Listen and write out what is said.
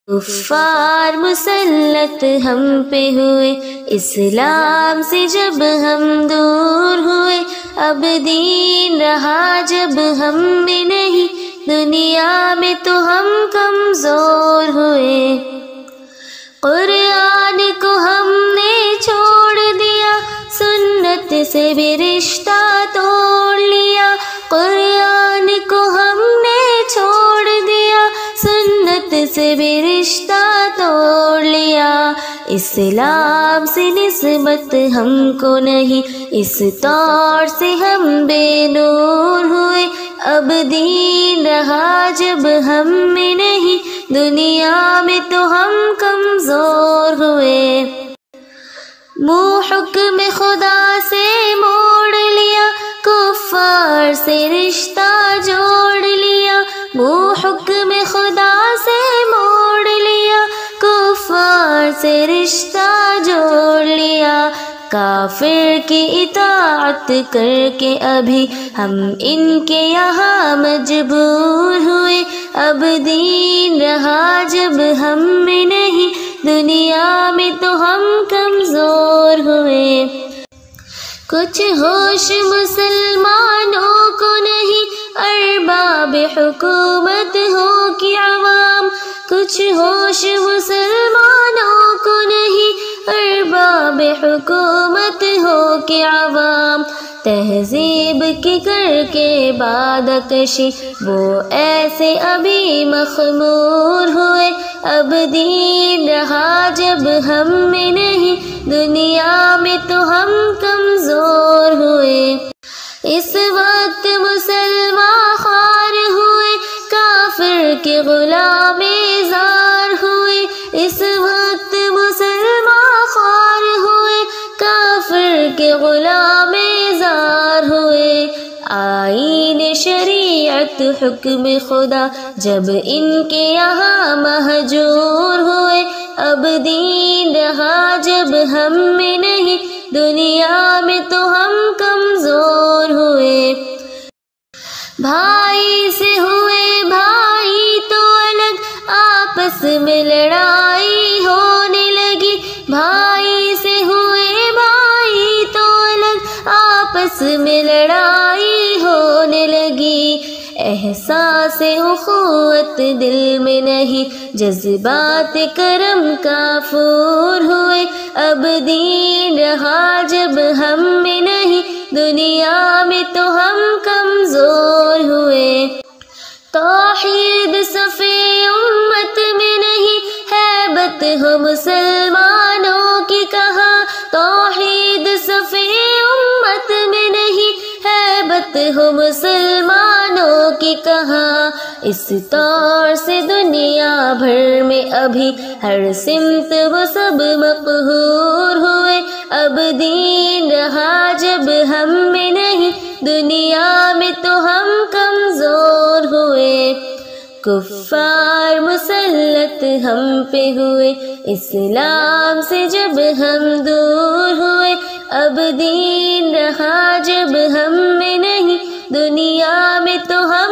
کفار مسلط ہم پہ ہوئے، اسلام سے جب ہم دور ہوئے، اب دین رہا جب ہم میں نہیں، دنیا میں تو ہم کمزور ہوئے۔ قرآن کو ہم نے چھوڑ دیا، سنت سے بھی رشتہ توڑ لیا۔ قرآن کو ہم نے چھوڑ دیا، سنت سے بھی رشتہ توڑ لیا۔ اسلام سے نسبت ہم کو نہیں، اس طور سے ہم بے نور ہوئے، اب دین رہا جب ہم میں نہیں، دنیا میں تو ہم کمزور ہوئے۔ منہ حکم خدا سے موڑ لیا، کفار سے رشتہ جوڑ لیا۔ منہ حکم خدا سے موڑ لیا، کفار سے رشتہ جوڑ لیا۔ کافر کی اطاعت کر کے ابھی ہم ان کے یہاں مجبور ہوئے، اب دین رہا جب ہم میں نہیں، دنیا میں تو ہم کمزور ہوئے۔ کچھ ہوش مسلمانوں کو نہیں، ارباب حکومت ہو کہ عوام، کچھ ہوش مسلمانوں کو نہیں، ارباب حکومت ہو کہ عوام۔ تہذیب کی کر کے بعد کشی وہ ایسے ابھی مخمور ہوئے، اب دین رہا جب ہم میں نہیں، دنیا میں تو ہم کمزور ہوئے۔ اس وقت مسلمان خوار ہوئے، کافر کے غلام زار ہوئے۔ اس وقت مسلمان خوار ہوئے، کافر کے غلام زار ہوئے۔ آئین شریعت حکم خدا جب ان کے یہاں مہجور ہوئے، اب دین رہا جب ہم میں نہیں، دنیا میں تو ہم کمزور ہوئے۔ بھائی سے ہوئے بھائی تو الگ، آپس میں لڑائی ہونے لگی۔ بھائی سے ہوئے بھائی تو الگ، آپس میں لڑائی ہونے لگی۔ احساس اخوت دل میں نہیں، جذبات کرم کافور ہوئے، اب دین رہا جب ہم میں نہیں، دنیا میں تو ہم کمزور ہوئے۔ توحید صفِ امت میں نہیں، ہیبت ہو مسلمانوں کی کہاں۔ توحید صفِ امت میں نہیں، ہیبت ہو مسلمانوں کی کہاں۔ اس طور سے دنیا بھر میں ابھی ہر سمت وہ سب مقہور ہوئے، اب دین رہا جب ہم میں نہیں، دنیا میں تو ہم کمزور ہوئے۔ کفار مسلط ہم پہ ہوئے، اسلام سے جب ہم دور ہوئے، اب دین رہا جب ہم میں نہیں، دنیا میں تو ہم